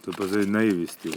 To pa zdaj naivi stil.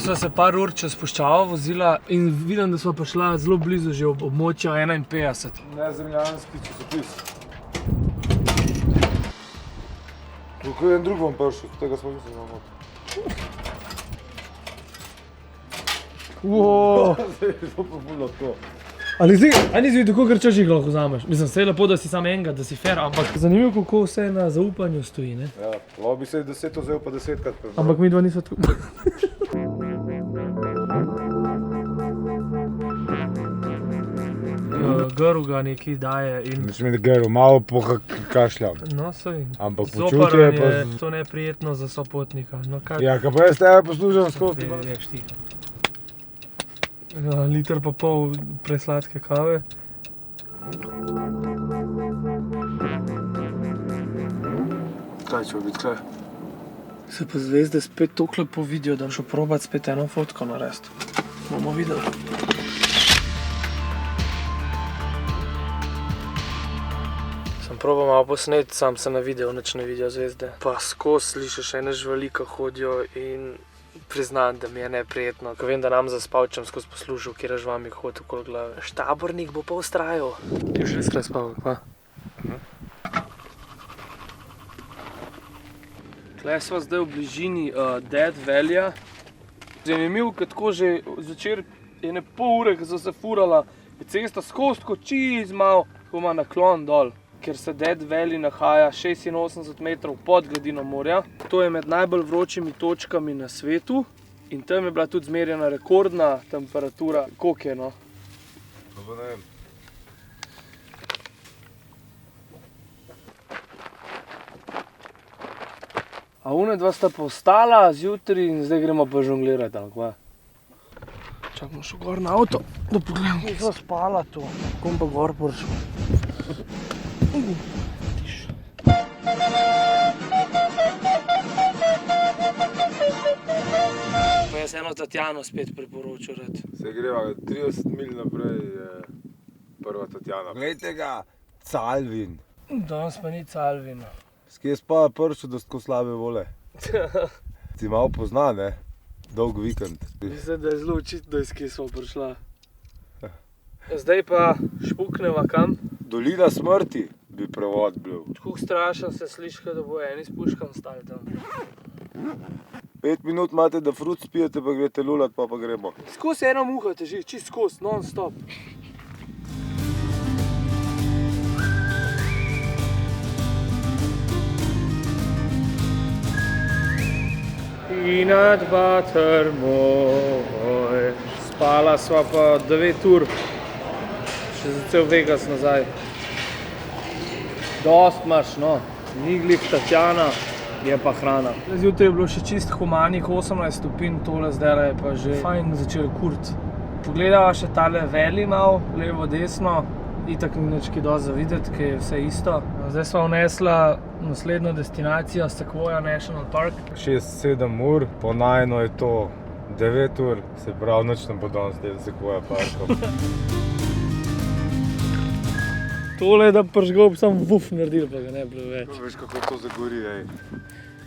Sva se par ur čez puščavo vozila in vidim, da sva prišla zelo blizu že območja 51. Nezemljanski časopis. Kako je en drug vam prišel, tega smo nisem imel not. Wow. Zdaj je to pa ful lahko. Ali nisi videl, koliko čaših lahko vzameš? Mislim, vse je lepo, da si samo enega, da si fair, ampak zanimivo, kako vse na zaupanju stoji, ne? Ja, lahko bi se 10 vzel pa 10krat prebral. Ampak mi dva nisva tako. Grl ga nekaj daje in... Mislim, da grl, malo pokašljam. No, saj. Ampak počutje je pa... je to neprijetno za sopotnika. No, kaj... Ja, kaj pa jaz tebe poslužam skozi. Veš ti. Liter pa pol presladke kave. Kaj će biti, kaj? Se pa zvezde spet tokle povidijo, da šel probat spet eno fotko narediti. Bomo videli. Sem probal malo posnet, sam se na video nič ne vidijo zvezde. Pa skozi slišiš ene živali, ko hodijo in priznam, da mi je neprijetno. Ko vem, da nam zaspal, če skozi poslušal, kjer žval mi hodi okoli glave. Štabornik bo pa ustrajal. Ti už res kaj spal, kva? Tle sva zdaj v bližini Death Valleyja. Zanimiv, kad tako že zvečer ene pol ure, ko so se furala, je cesta skozi tako čiz malo, ko ima naklon dol. Ker se Death Valley nahaja 86 metrov pod gladino morja. To je med najbolj vročimi točkami na svetu in tam je bila tudi zmerjena rekordna temperatura. Koliko je, no? Pa ne vem. A une dva sta pa ostala zjutraj in zdaj gremo pa žonglirati, ali kva? Čakamo še gor na avto, da pogledam, kje sva spala to. Kom pa gor prišel. Pa jaz eno Tatjano spet priporočil rad. Se greva 30 mil naprej je prva Tatjana. Glejte ga, Calvin. Danes pa ni Calvina. S kje spa pršel, da tako slabe vole? Ti malo pozna, ne? Dolg vikend. Mislim, da je zelo očitno, iz kje smo prišla. Zdaj pa špukneva kam? Dolina smrti bi prevod bil. Tako strašno se sliši, da bo eni s puškami stali tam. 5 minut imate, da frut spijete, pa greste lulat, pa gremo. Skozi ena muha teži, čist skozi, non stop. Peanut butter moj. Spala sva pa 9 ur. Še za cel Vegas nazaj. Dost imaš, no. Ni glih Tatjana, je pa hrana. Zjutraj je bilo še čist humanih 18 stopinj, tole zdaj je pa že fajn začel kuriti. Pogledava še tale valley malo, levo, desno. Itak ni nič kaj dosti za videti, ker je vse isto. Zdaj sva vnesla naslednjo destinacijo, Sequoia National Park. 6-7 ur, po najno je to 9 ur, se pravi, nič ne bo danes del Sequoia Parkom. Tole je da pržgal, sam vuf naredil, pa ga ne bilo več. Veš, kako to zagori, ej.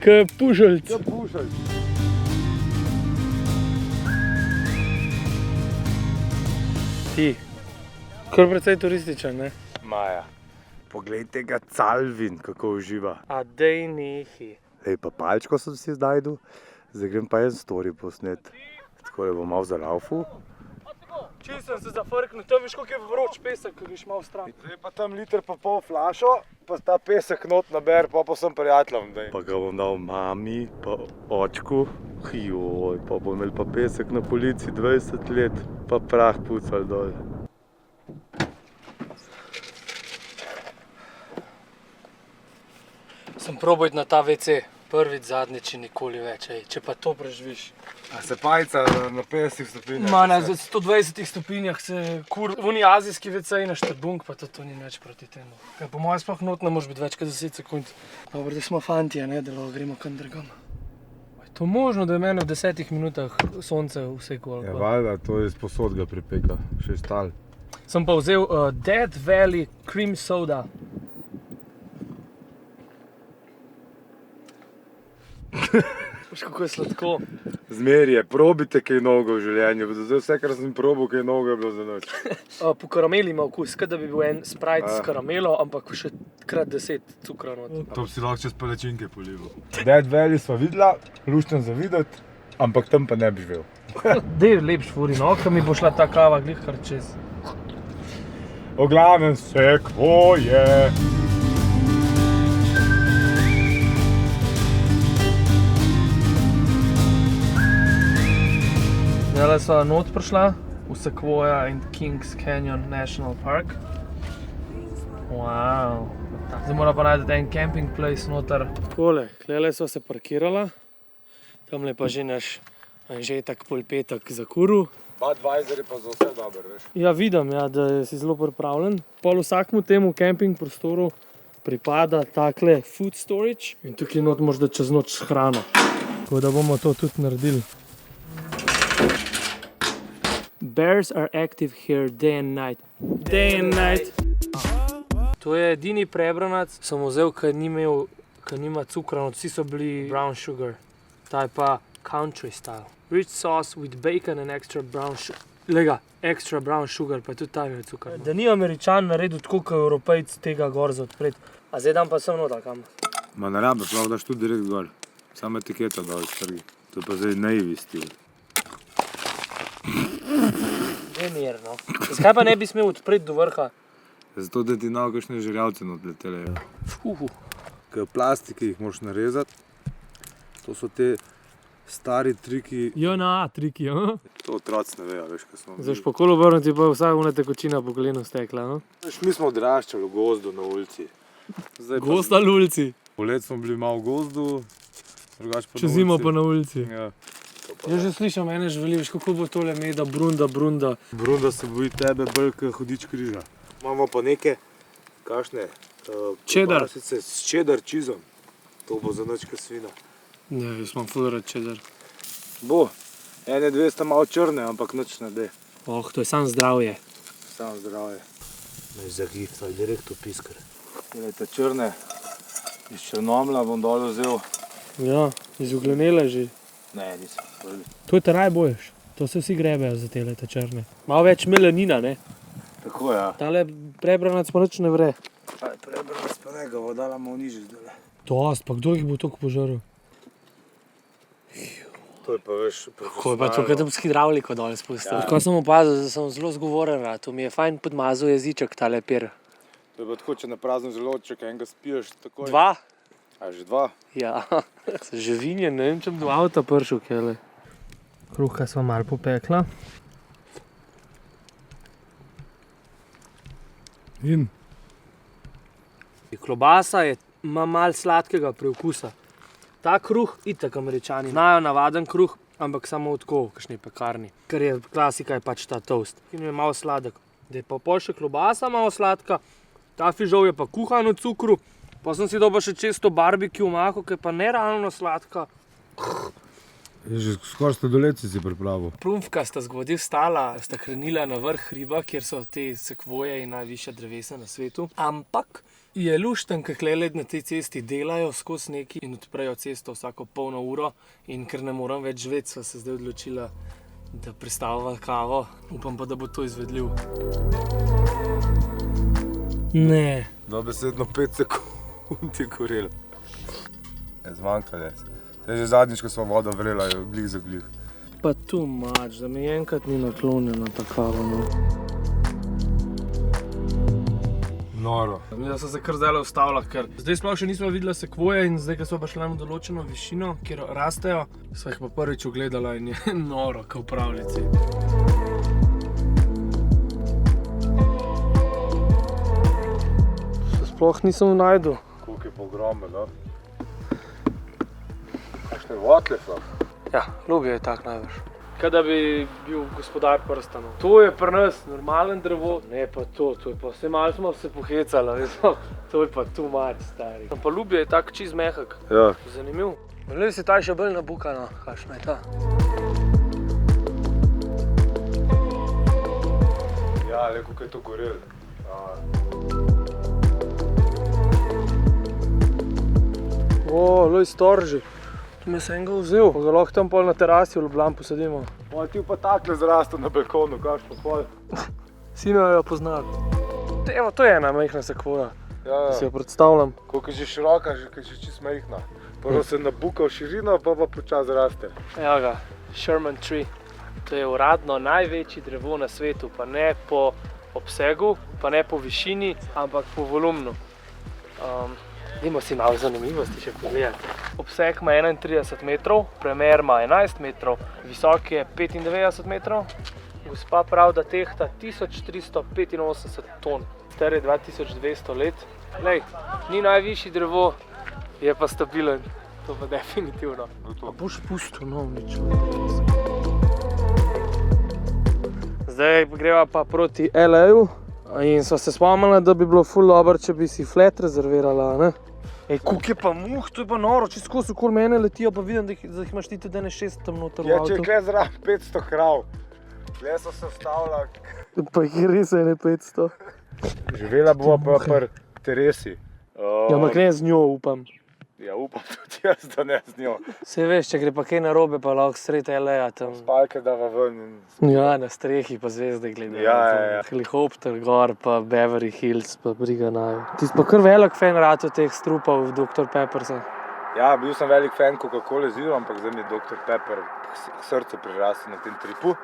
Ke pušeljc. Ja, pušeljc. Ti. Kar precej turističen, ne? Maja, poglejte ga Calvin, kako uživa. A dej nehi. Ej, pa palčko sem si zdajdu, zdaj grem pa en story posnet. Tako je bom malo zalaufal. Čil sem se zafrknil, tam veš, koliko je vroč pesek, ko greš malo stran. Zdaj pa tam liter pa pol flašo, pa ta pesek not naber, pa sem prijateljem. Pa ga bom dal mami, pa očku. Joj, pa bom imel pa pesek na polici 20 let, pa prah pucal dol. Sem probal iti na ta WC, prvič, zadnjič in nikoli več, ej, če pa to preživiš. A se pajca na 50 stopinjah? Ma ne, za 120 stopinjah se kur... Oni azijski WC na štrbunk, pa to ni več proti temu. Ker po mojem sploh not ne moraš biti več kot 10 sekund. Dobro, da smo fanti, a ne, da lahko gremo kam drugam. To možno, da je meni v 10 minutah sonce vsekalo. Ja, valjda, to je sposod ga pripeka, še stal. Sem pa vzel Death Valley Cream Soda. Veš, kako je sladko. Zmerje, probite kaj novega v življenju. Zdaj vse, kar sem probal, kaj novega je bilo za noč. Po karameli ima okus, kot da bi bil en Sprite s karamelo, ampak še krat 10 cukra not. To bi si lahko čez palačinke polival. Death Valley sva videla, lušten za videti, ampak tam pa ne bi živel. Dej lepš furi, no, ko mi bo šla ta kava glih kar čez. O glavnem sekvoje. Zdaj sva not prišla v Sequoia in Kings Canyon National Park. Wow. Zdaj mora pa najti en camping place noter. Takole, klele sva se parkirala. Tamle pa že naš Anžetak Polpetak zakuril. Budweiser je pa za vse dober, veš. Ja, vidim, ja, da si zelo pripravljen. Pol vsakmu temu camping prostoru pripada takle food storage. In tukaj not moraš dati čez noč hrano. Tako da bomo to tudi naredili. Bears are active here day and night. Day and night. To je edini prebranac, sem vzel, ker nima cukra, vsi so bili brown sugar. Ta je pa country style. Rich sauce with bacon and extra brown sugar. Lega, extra brown sugar, pa tudi ta je cukar. Da ni Američan naredil tako, kot Evropejc tega gor za odpret. A zdaj dam pa sem nota kam. Ma ne rabe, prav daš tudi direkt gor. Samo etiketa dal iz trgi. To je pa zdaj naivi stil. Nemirno. Zakaj pa ne bi smel odpreti do vrha? Zato, da ti na kakšne žerjavce odletele. Kaj v plastiki jih moraš narezati. To so te stari triki. JNA triki, ja. To otroci ne vejo, veš, kaj smo. Zdaj po kolo obrniti pa vsaka una tekočina po kolenu stekla, no? Veš, mi smo odraščali v gozdu na ulici. Gost ali ulici? Poleti smo bili malo v gozdu, drugače pa na ulici. Čez zimo pa na ulici. Ja. Jaz že slišam ene živali, veš, kako bo tole meda brunda. Brunda se boji tebe bolj, kot hudič križa. Imamo pa neke, kakšne, Cheddar. Klobasice s cheddar cheeseom. To bo za noč, kot svina. Ne, jaz imam ful rad cheddar. Bo, ene dve sta malo črne, ampak nič ne de. Oh, to je samo zdravje. Samo zdravje. Me zagiftaj direkt v piskar. Te črne, iz Črnomlja bom dol vzel. Ja, iz uglenele že. Ne, nisem. To je te najboljš. To se vsi grebejo za tele te črne. Malo več melanina, ne? Tako, ja. Tale prebranac pa nič ne vre. Prebranac pa ne, ga vodala malo nižje zdaj. Dost, pa kdo jih bo toliko požaril? To je pa, veš, Ko je pa to, kad bi s hidravliko dol spustil. Ja. Tako sem opazil, da sem zelo zgovoren rad. To mi je fajn podmazal jeziček, tale per. To je pa tako, če na prazen želodček enega spiješ takoj. 2? A že 2? Ja. Že vinje, ne vem, če bi do avta prišel, kjele. Kruha sva malo popekla. In? Klobasa ima malo sladkega preokusa. Ta kruh, itak Američani znajo navaden kruh, ampak samo tako, v kakšni pekarni. Ker je klasika, je pač ta toast. In je malo sladek. Da je pa pol še klobasa malo sladka, ta fižol je pa kuhan v cukru. Pa sem si dobil še često barbecue omako, ki je pa neravno sladka. Že skoraj sladoleci si pripravil. Plumfka sta zgodil stala, sta hranila na vrh hriba, kjer so te sekvoje in najvišja drevesa na svetu. Ampak je lušten, ker klele na tej cesti delajo skozi neki in odprejo cesto vsako polno uro. In ker ne moram več živeti, sva se zdaj odločila, da prestavava kavo. Upam pa, da bo to izvedljiv. Ne. Dobesedno 5 sekund je gorelo. Zmanjkalo je. Zdaj že zadnjič, ko smo vodo vrela, je glih za glih. Pa tu mač, da mi enkrat ni naklonjena ta kava, no. Noro. Jaz sem se kar zdajle ustavila, ker zdaj sploh še nismo videla sekvoje in zdaj, ko smo pa šli na določeno višino, kjer rastejo, sva jih pa prvič ugledala in je noro, kot v pravljici. Se sploh nisem našel. Koliko je pa ogromno, no? Kakšne votle so? Ja, ljubijo je tak največ. Kaj da bi bil gospodar prstanov. To je pri nas normalen drevo. Ne pa to je pa vse malo smo se pohecali, to je pa tu mač, stari. Pa ljubijo je tak čist mehak. Ja. Zanimiv. Glej si ta še bolj nabukana, kakšna je ta. Ja, le kako je to gorel. Loj storži. Tu me sem ga vzel, pa ga lahko tam pol na terasi v Ljubljani posadimo. Ti pa takle zrastel na balkonu, kaš pa pol. Vsi me jo poznali. Evo, to je ena majhna sekvoja, Ja, si jo predstavljam. koliko je že široka, že čist majhna. Prvo se nabuka v širino, pa počas raste. Evo ga, Sherman Tree. To je uradno največji drevo na svetu, pa ne po obsegu, pa ne po višini, ampak po volumnu. Dajmo si malo zanimivosti še pogledati. Obseg ima 31 metrov, premer ima 11 metrov, visok je 95 metrov. Gospa pravi, da tehta 1385 ton, star je 2200 let. Lej, ni najvišji drevo, je pa stabilen, to pa definitivno. A boš pustil, no, nič. Zdaj greva pa proti LA-ju in sva se spomnila, da bi bilo ful dobro, če bi si flat rezervirala, ne? Ej, koliko je pa muh, to je pa noro, čisto skozi okoli mene letijo, pa vidim, da jih imaš ti tudi ene 6 tam noter v Ja, če je avtu. kle zraven 500 krav. Kle so se vstavila. Pa jih je res ene 500. Živela bova pa pri Teresi. Ja, ampak ne z njo, upam. Ja, upam tudi jaz, da ne z njo. Saj veš, če gre pa kaj narobe, pa lahko sredi LA-ja tam. Spalke dava ven in... Ja, na strehi pa zvezde gledajo. Ja. Helikopter gor, pa Beverly Hills, pa briga naju. Ti si pa kar velik fan rado teh strupov v Dr. Peppersa. Ja, bil sem velik fan Coca-Cola Zero, ampak zdaj mi je Dr. Pepper k srcu prirasel na tem tripu.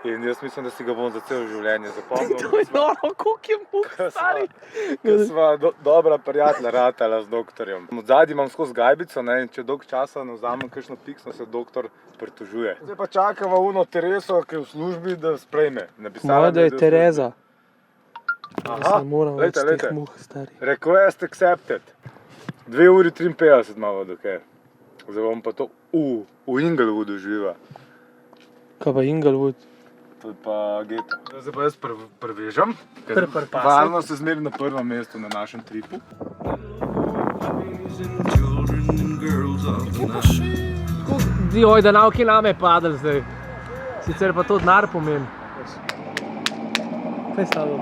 In jaz mislim, da si ga bom za celo življenje zapomnil. To je noro, koliko je muh, stari. Ker sva dobra prijatelja ratala z doktorjem. Od zadnji imam skozi gajbico, ne, in če dolgo časa ne vzamem kakšno piksno, se doktor pritožuje. Zdaj pa čakava uno Tereso, ki je v službi, da sprejme. Moja, da je Tereza. Aha, moram več teh muh, stari. Request accepted. 2 uri 53 imamo dokaj. Zdaj bom pa to v Inglewoodu živa. Kaj pa Inglewood? To je pa geto. Zdaj pa jaz prevežem, ker Prepasem. varnost je zmeraj na prvem mestu na našem tripu. Joj, da nauki name padel zdaj. Sicer pa to denar pomeni. Kaj s tabo?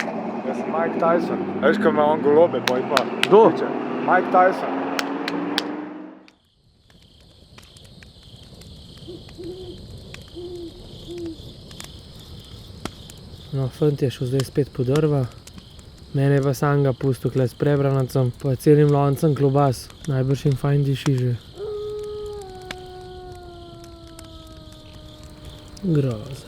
Jaz sem Mike Tyson. Veš, kaj ima on golobe, poj pa. Kdo? Mike Tyson. No, fant je šel zdaj spet po drva. Mene je pa sam ga pustil kle s prebranacem, pa celim loncem klobas. Najbrž jim fajn diši že. Groza.